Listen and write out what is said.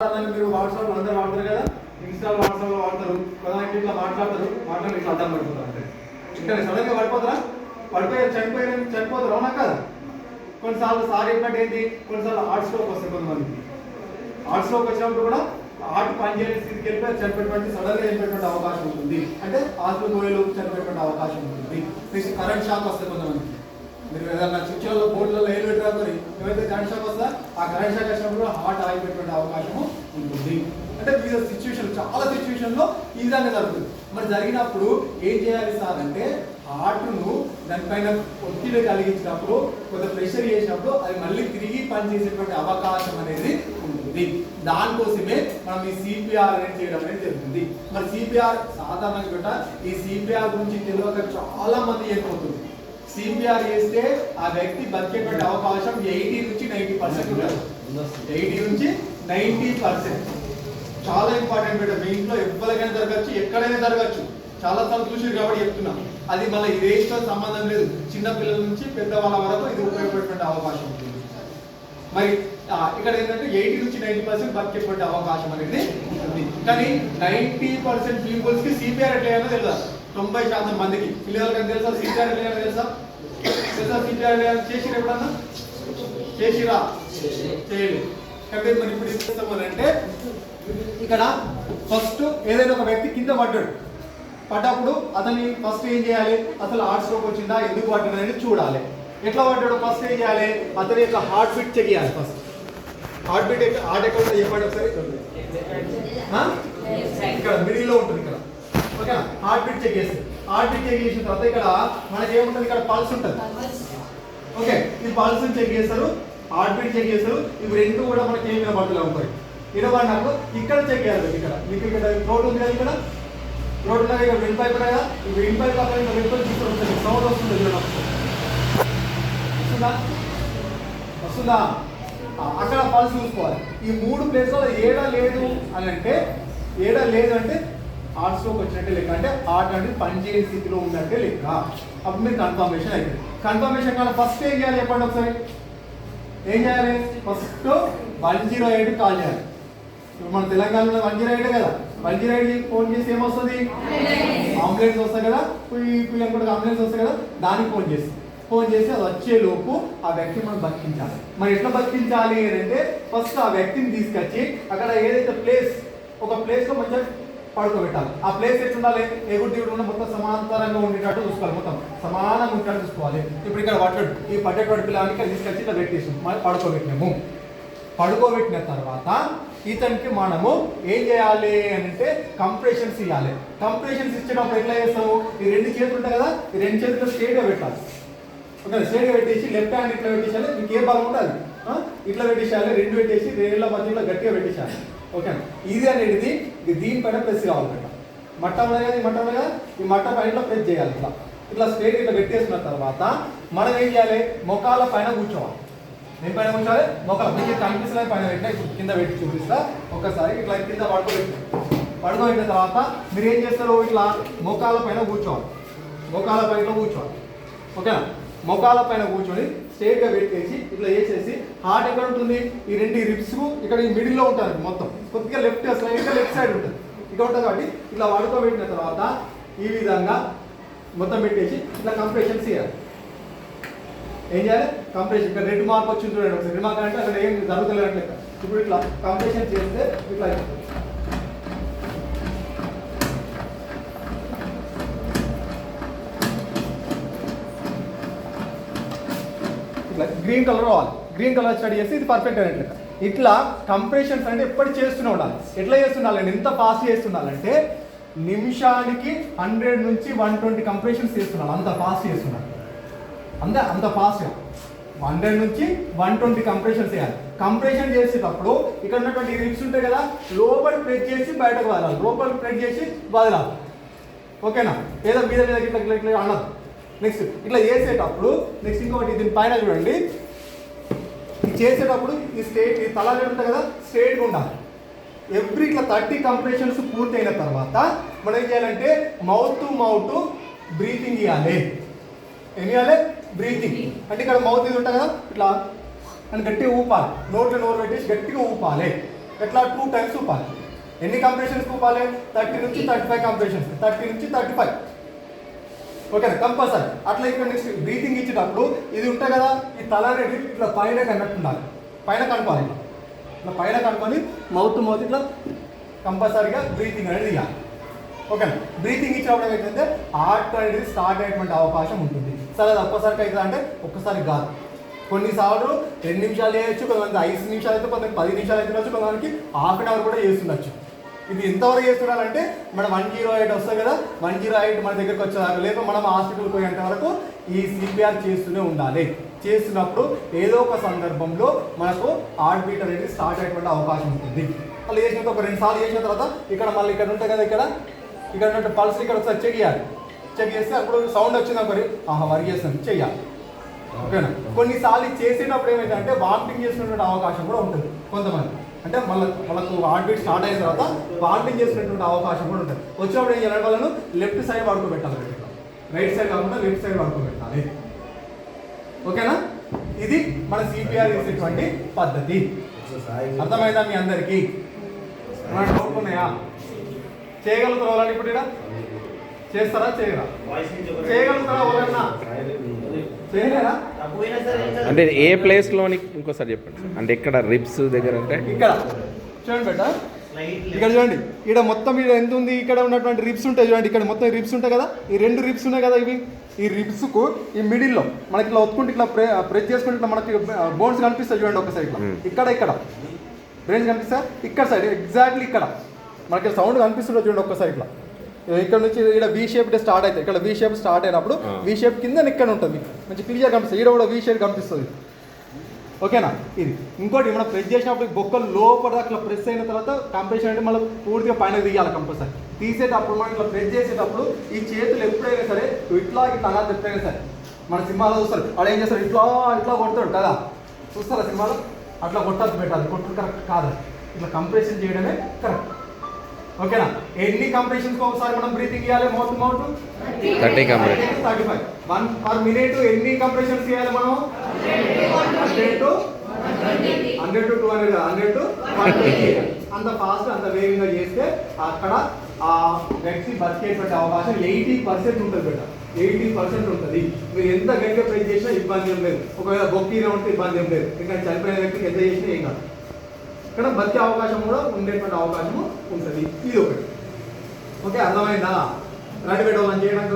మీరు వాట్సాప్ అందరూ వాడతారు కదా, ఇన్స్టాల్ వాట్సాప్ లో వాడతారు కదా, ఇట్లా మాట్లాడి ఇట్లా అడ్డం పడిపోతారు. అంటే ఇక్కడ సడన్ గా పడిపోతారా, చనిపోతారు అవునా కదా. కొన్నిసార్లు సారీ చెప్పినట్టు ఏంటి, కొన్నిసార్లు హార్ట్ స్ట్రోక్ వస్తాయి. కొంతమందికి హార్ట్ స్ట్రోక్ వచ్చినప్పుడు కూడా హార్ట్ పనిచేయని స్థితికి వెళ్ళిపోయి చనిపోయేటువంటి సడన్ గా చనిపోయేటువంటి అవకాశం ఉంటుంది. అంటే హార్ట్ గోయలు చనిపోయేటువంటి అవకాశం ఉంటుంది. నెక్స్ట్ కరెంట్ షాక్ వస్తుంది కొంతమందికి. మీరు ఏదైనా స్విచ్లలో బోర్డులలో ఏలు పెట్టారు, ఏవైతే కరెంట్ షాక్ వస్తా ఆ కరెంట్ షాక్ వచ్చినప్పుడు హార్ట్ ఆగిపోయేటువంటి అవకాశము ఉంటుంది. అంటే వివిధ సిచ్యువేషన్, చాలా సిచ్యువేషన్లో ఈ విధంగా జరుగుతుంది. మరి జరిగినప్పుడు ఏం చేయాలి సార్ అంటే, హార్ట్ను దానిపైన ఒత్తిడి కలిగించినప్పుడు, కొంత ప్రెషర్ చేసినప్పుడు అది మళ్ళీ తిరిగి పనిచేసేటువంటి అవకాశం అనేది ఉంటుంది. దానికోసమే మనం ఈ సిపిఆర్ అనేది చేయడం అనేది జరుగుతుంది. మరి సిపిఆర్ సాధారణంగా ఈ సిపిఆర్ గురించి తెలియక చాలా మంది ఏమవుతుంది, సిపిఆర్ చేస్తే ఆ వ్యక్తి బతికేటువంటి అవకాశం 80 నుంచి 90% ఉంటుంది. 80 నుంచి 90% చాలా ఇంపార్టెంట్ బేట. మీ ఇంట్లో ఎవరికైనా జరగచ్చు, ఎక్కడైనా జరగచ్చు. చాలా సార్లు చూసారు కాబట్టి చెప్తున్నా. అది మళ్ళీ ఈ రేస్తో సంబంధం లేదు, చిన్న పిల్లల నుంచి పెద్దవాళ్ళ వరకు ఇది ఉపయోగపడేటువంటి అవకాశం ఉంటుంది. మరి ఇక్కడ ఏంటంటే 80 నుంచి 90% బతికేటువంటి అవకాశం అనేది ఉంటుంది. కానీ 90% పీపుల్స్కి సిపిఆర్ ఎట్లా అయ్యానో తెలుసా? 90% మందికి పిల్లలకి తెలుసా సిపిఆర్ ఎట్లా అయ్యానో తెలుసా? సిపిఆర్ చేసిరా ఎప్పుడన్నా? చేసిరా? చేయలేదు. కాబట్టి మరి ఇప్పుడు ఏం చేస్తామని అంటే, ఇక్కడ ఫస్ట్ ఏదైనా ఒక వ్యక్తి కింద పడ్డప్పుడు అతన్ని ఫస్ట్ ఏం చేయాలి, అసలు హార్ట్ స్ట్రోక్ వచ్చిందా, ఎందుకు పడ్డాడు అనేది చూడాలి. ఎట్లా పడ్డాడు ఫస్ట్ ఏం చేయాలి, అతని యొక్క హార్ట్ బీట్ చెక్ చేయాలి. ఫస్ట్ హార్ట్ బీట్ హార్ట్ ఎక్కడ చెప్పండి ఒకసారి. ఇక్కడ మిడిల్లో ఉంటుంది ఇక్కడ, ఓకేనా. హార్ట్ బీట్ చెక్ చేస్తే, హార్ట్ బీట్ చెక్ చేసిన తర్వాత ఇక్కడ మనకి ఏముంటుంది, ఇక్కడ పల్స్ ఉంటుంది. ఓకే, ఈ పల్స్ చెక్ చేస్తారు, హార్ట్ బీట్ చెక్ చేస్తారు. ఇవి రెండు కూడా మనకి ఏమి వినబడుతూ ఉంటాయి. వినబడినప్పుడు ఇక్కడ చెక్ చేయాలి. ఇక్కడ మీకు ఇక్కడ రోడ్ ఉంది కదా, ఇక్కడ రోడ్ ఉన్నది, ఇక్కడ విన్ పైప్ కదా, ఈ విన్ పైప్ పక్కన ఇంకా విన్ పైప్ తీసుకొని సౌండ్ వస్తుంది. వస్తుందా? అక్కడ పల్స్ చూసుకోవాలి. ఈ 3 ప్లేస్లో ఏడా లేదు అని అంటే, ఏడా లేదు అంటే హార్ట్ స్ట్రోక్ వచ్చినట్టే లెక్క, అంటే హార్ట్ అనేది పనిచేయని స్థితిలో ఉన్నట్టే లెక్క. అప్పుడు మీరు కన్ఫర్మేషన్ అవుతుంది. కన్ఫర్మేషన్ కానీ ఫస్ట్ ఏం చేయాలి చెప్పండి ఒకసారి. ఏం చేయాలి? ఫస్ట్ 108 కాల్ చేయాలి. ఇప్పుడు మన తెలంగాణలో 108 కదా, 108 ఫోన్ చేసి ఏమొస్తుంది, అంబులెన్స్ వస్తుంది కదా, కూడా అంబులెన్స్ వస్తుంది కదా, దానికి ఫోన్ చేసి అది వచ్చేలోపు ఆ వ్యక్తి మనం బతికించాలి. మరి ఎట్లా బతికించాలి అంటే, ఫస్ట్ ఆ వ్యక్తిని తీసుకొచ్చి అక్కడ ఏదైతే ఒక ప్లేస్లో మంచిగా పడుకోబెట్టాలి. ఆ ప్లేస్ ఎట్లుండాలి, ఎగుడు దిగుడు ఉన్న మొత్తం సమాంతరంగా ఉండేటట్టు చూసుకోవాలి, మొత్తం సమానంగా ఉండేటట్టు చూసుకోవాలి. ఇప్పుడు ఇక్కడ ఈ పడ్డటువంటి పిల్లలకి ఇక్కడ తీసుకొచ్చి ఇలా పెట్టేసి పడుకోబెట్టినాము. పడుకోబెట్టిన తర్వాత ఇతనికి మనము ఏం చేయాలి అంటే, కంప్రెషన్స్ ఇవ్వాలి. కంప్రెషన్స్ ఇచ్చేటప్పుడు ఎట్లా చేస్తాము, ఈ 2 చేతులు ఉంటాయి కదా, ఈ 2 చేతులు స్ట్రేట్గా పెట్టాలి. ఓకే, స్ట్రేట్గా పెట్టేసి లెఫ్ట్ హ్యాండ్ ఇట్లా పెట్టేసాలి. మీకు ఏ భాగం ఉంటుంది ఇట్లా పెట్టేసేయాలి. 2 పెట్టేసి 2 మధ్యలో గట్టిగా పెట్టేసేయాలి. ఓకేనా. ఇది అనేది దీనిపైన ప్రెస్ కావాలన్నమాట. మట్ట ఉన్నది కదా, ఈ మట్ట ఉన్నది కదా, ఈ మట్ట పైన ప్రెస్ చేయాలి. ఇట్లా స్ట్రేట్ ఇట్లా పెట్టేసుకున్న తర్వాత మనం ఏం చేయాలి, మొఖాల పైన కూర్చోవాలి. నేను పైన కూర్చోవాలి, మొఖాల మీకు కనిపిస్తున్న పైన పెట్టినా, ఇప్పుడు కింద పెట్టి చూపిస్తా. ఒకసారి ఇట్లా కింద పడుకోబెట్టిన తర్వాత మీరు ఏం చేస్తారు, ఇట్లా మొఖాల పైన కూర్చోవాలి. మొఖాల పైన కూర్చోవాలి. ఓకేనా. మొఖాల పైన కూర్చొని స్ట్రేట్గా పెట్టేసి ఇట్లా వేసేసి, హార్ట్ ఎక్కడ ఉంటుంది, ఈ 2 రిబ్స్ ఇక్కడ ఈ మిడిల్లో ఉంటారు. మొత్తం కొద్దిగా లెఫ్ట్ సైడ్ ఉంటుంది, ఇక్కడ ఉంటుంది. కాబట్టి ఇట్లా పడుకోబెట్టిన తర్వాత ఈ విధంగా మొత్తం పెట్టేసి ఇట్లా కంప్రెషన్స్ చేయాలి. ఏం చేయాలి, కంప్రెషన్. ఇక్కడ రెడ్ మార్క్ వచ్చింది చూడండి ఒకసారి. రెడ్ మార్క్ అంటే అక్కడ ఏం జరుగుతలేదు. ఇప్పుడు ఇట్లా కంప్రెషన్ చేస్తే ఇట్లా గ్రీన్ కలర్ రావాలి. గ్రీన్ కలర్ స్టడీ చేస్తే ఇది పర్ఫెక్ట్ అయినట్లు. ఇట్లా కంప్రెషన్స్ అంటే ఎప్పుడు చేస్తూనే ఉండాలి. ఎట్లా చేస్తుండాలండి, ఎంత ఫాస్ట్ చేస్తుండాలంటే నిమిషానికి 100 నుంచి 120 కంప్రెషన్స్ చేస్తున్నాను. అంత ఫాస్ట్ చేస్తున్నాను, అంత ఫాస్ట్గా 100 నుంచి 120 కంప్రెషన్స్ చేయాలి. కంప్రెషన్ చేసేటప్పుడు ఇక్కడ ఉన్నటువంటి రిబ్స్ ఉంటాయి కదా, లోపల ప్రెస్ చేసి బయటకు వదలాలి. లోపల ప్రెస్ చేసి వదలాలి. ఓకేనా. ఏదో మీద ఇట్లా అన్నది. నెక్స్ట్ ఇట్లా చేసేటప్పుడు నెక్స్ట్ ఇంకొకటి దీని పైన చూడండి, ఇది చేసేటప్పుడు ఈ తల ఉంటుంది కదా, స్ట్రేట్గా ఉండాలి. ఎవ్రీ ఇట్లా 30 కంప్రెషన్స్ పూర్తి అయిన తర్వాత మనం ఏం చేయాలంటే, మౌత్ టు మౌత్ బ్రీతింగ్ ఇవ్వాలి. ఏం చేయాలి, బ్రీతింగ్. అంటే ఇక్కడ మౌత్ ఇది ఉంటుంది కదా, ఇట్లా అని గట్టిగా ఊపాలి. నోట్లో నోరు పెట్టేసి గట్టిగా ఊపాలి. ఎట్లా 2 టైమ్స్ ఊపాలి. ఎన్ని కంప్రెషన్స్ ఊపాలి? 30 నుంచి 35 కంప్రెషన్స్, 30 నుంచి 35. ఓకేనా, కంపల్సరీ. అట్లా ఇక్కడ నెక్స్ట్ బ్రీతింగ్ ఇచ్చేటప్పుడు ఇది ఉంటాయి కదా, ఈ తల అనేది ఇట్లా పైన కన్నట్టు ఉండాలి, పైన కనుకోవాలి. ఇట్లా పైన కనుకొని మౌత్ ఇట్లా కంపల్సరీగా బ్రీతింగ్ అనేది ఇవ్వాలి. ఓకేనా, బ్రీతింగ్ ఇచ్చినప్పుడు ఏమైతుందంటే హార్ట్ అనేది స్టార్ట్ అయ్యేటువంటి అవకాశం ఉంటుంది. సరే అది ఒక్కసారికి అవుతుందా అంటే ఒక్కసారి కాదు, కొన్నిసార్లు 2 నిమిషాలు చేయొచ్చు, కొంతమంది 5 నిమిషాలు అయితే, కొంతమంది 10 నిమిషాలు అయితే, కొంతమందికి ½ అన్ అవర్ కూడా చేస్తుండొచ్చు. ఇది ఎంతవరకు చేస్తున్నారంటే మనం 108 వస్తుంది కదా, 108 మన దగ్గరికి వచ్చేదాకా, లేదా మనం హాస్పిటల్కి పోయేంత వరకు ఈ సిపిఆర్ చేస్తూనే ఉండాలి. చేస్తున్నప్పుడు ఏదో ఒక సందర్భంలో మనకు హార్ట్ బీట్ అనేది స్టార్ట్ అయ్యేటువంటి అవకాశం ఉంటుంది. అలా చేసినాక ఒక 2 సార్లు చేసిన తర్వాత ఇక్కడ మళ్ళీ ఇక్కడ ఉంటాయి కదా, ఇక్కడ ఉన్నట్టు పల్స్ ఇక్కడ ఒకసారి చెక్ చేయాలి. చెక్ చేస్తే అప్పుడు సౌండ్ వచ్చింది ఒకరి వర్క్ చేస్తుంది చెయ్యాలి. ఓకేనా, కొన్నిసార్లు చేసేటప్పుడు ఏమైందంటే వామిటింగ్ చేసుకునేటువంటి అవకాశం కూడా ఉంటుంది కొంతమంది. అంటే వాళ్ళకు హార్ట్ బీట్ స్టార్ట్ అయిన తర్వాత వామిటింగ్ చేసుకునేటువంటి అవకాశం కూడా ఉంటుంది. వచ్చినప్పుడు ఏం చేయాలి, వాళ్ళను లెఫ్ట్ సైడ్ పడుకోబెట్టాలి, రైట్ సైడ్ కాకుండా లెఫ్ట్ సైడ్ పడుకోబెట్టాలి. ఓకేనా, ఇది మన సిపిఆర్ చేసేటువంటి పద్ధతి. అర్థమైందా మీ అందరికీ? ఏమైనా డౌట్ ఉన్నాయా? చేయగలుగుతారా వాళ్ళని? ఇప్పుడు ఇక్కడ చేస్తారా చేయరా? చేయగలుగుతారా ఎవరన్నా? చేయలేరా? అంటే ఏ ప్లేస్ లోని ఇంకోసారి చెప్పండి సార్. అంటే ఇక్కడ రిబ్స్ దగ్గర అంటే ఇక్కడ చూడండి బెట, ఇక్కడ చూడండి, ఇక్కడ మొత్తం ఇక్కడ ఎంత ఉంది, ఇక్కడ ఉన్నటువంటి రిబ్స్ ఉంటాయి చూడండి, ఇక్కడ మొత్తం రిబ్స్ ఉంటాయి కదా, ఈ 2 రిబ్స్ ఉన్నాయి కదా, ఇవి ఈ రిబ్స్కు ఈ మిడిల్లో మనకి ఇట్లా ఒత్తుకుంటే ఇట్లా ప్రెస్ చేసుకుంటే ఇట్లా మనకి బోన్స్ కనిపిస్తాయి చూడండి ఒకసారి, ఇట్లా ఇక్కడ బ్రెయిన్స్ కనిపిస్తాయి, ఇక్కడ సైడ్ ఎగ్జాక్ట్లీ ఇక్కడ మనకి సౌండ్ కనిపిస్తుంటుంది చూడండి ఒక్కసారి ఇట్లా. ఇక్కడ నుంచి ఇక్కడ వి షేప్ స్టార్ట్ అవుతుంది, ఇక్కడ వి షేప్ స్టార్ట్ అయినప్పుడు వి షేప్ కింద ఇక్కడ ఉంటుంది, మంచి క్లియర్ కనిపిస్తుంది, ఇక్కడ కూడా వి షేప్ కనిపిస్తుంది. ఓకేనా, ఇది ఇంకోటి మనం ప్రెస్ చేసినప్పుడు బొక్కలు లోపల అట్లా ప్రెస్ అయిన తర్వాత కంప్రెషన్ అంటే మనం పూర్తిగా పైన తీయాలి కంపల్సరీ. తీసేటప్పుడు మనం ఇట్లా ప్రెస్ చేసేటప్పుడు ఈ చేతులు ఎప్పుడైనా సరే ఇట్లా అలా ఎప్పుడైనా సరే మన సినిమాలో చూస్తారు, వాడు ఏం చేస్తారు, ఇట్లా కొడతాడు కదా, చూస్తారా సినిమాలో? అట్లా కొట్టద్దు పెట్టాలి, కొట్టడం కరెక్ట్ కాదు, ఇట్లా కంప్రెషన్ చేయడమే కరెక్ట్. ఓకేనా, ఎన్ని కంప్రెషన్స్ ఒకసారి మనం బ్రీతింగ్ ఇవ్వాలి? Mouth 30 compression, 35 1 per minute. ఎన్ని కంప్రెషన్స్ చేయాలి మనం? 100 to 200, 100 to 120. అంత ఫాస్ట్ అంత వేగంగా చేస్తే అక్కడ ఆ వ్యక్తి బతికేటువంటి అవకాశం 80% ఉంటుంది బెట, 80% ఉంటుంది. మీరు ఎంత గట్టిగా ప్రెస్ చేసినా ఇబ్బంది ఏం లేదు, ఒకవేళ బొక్కీలో ఉంటే ఇబ్బంది ఏం లేదు, ఇంకా చనిపోయిన వ్యక్తికి ఎంత చేసినా ఏం కాదు, ఇక్కడ బతికే అవకాశం కూడా ఉండేటువంటి అవకాశము ఉంటుంది. ఇది ఒకటి. ఓకే, అర్థమైందా? రండి పెట్టాలని చేయడానికి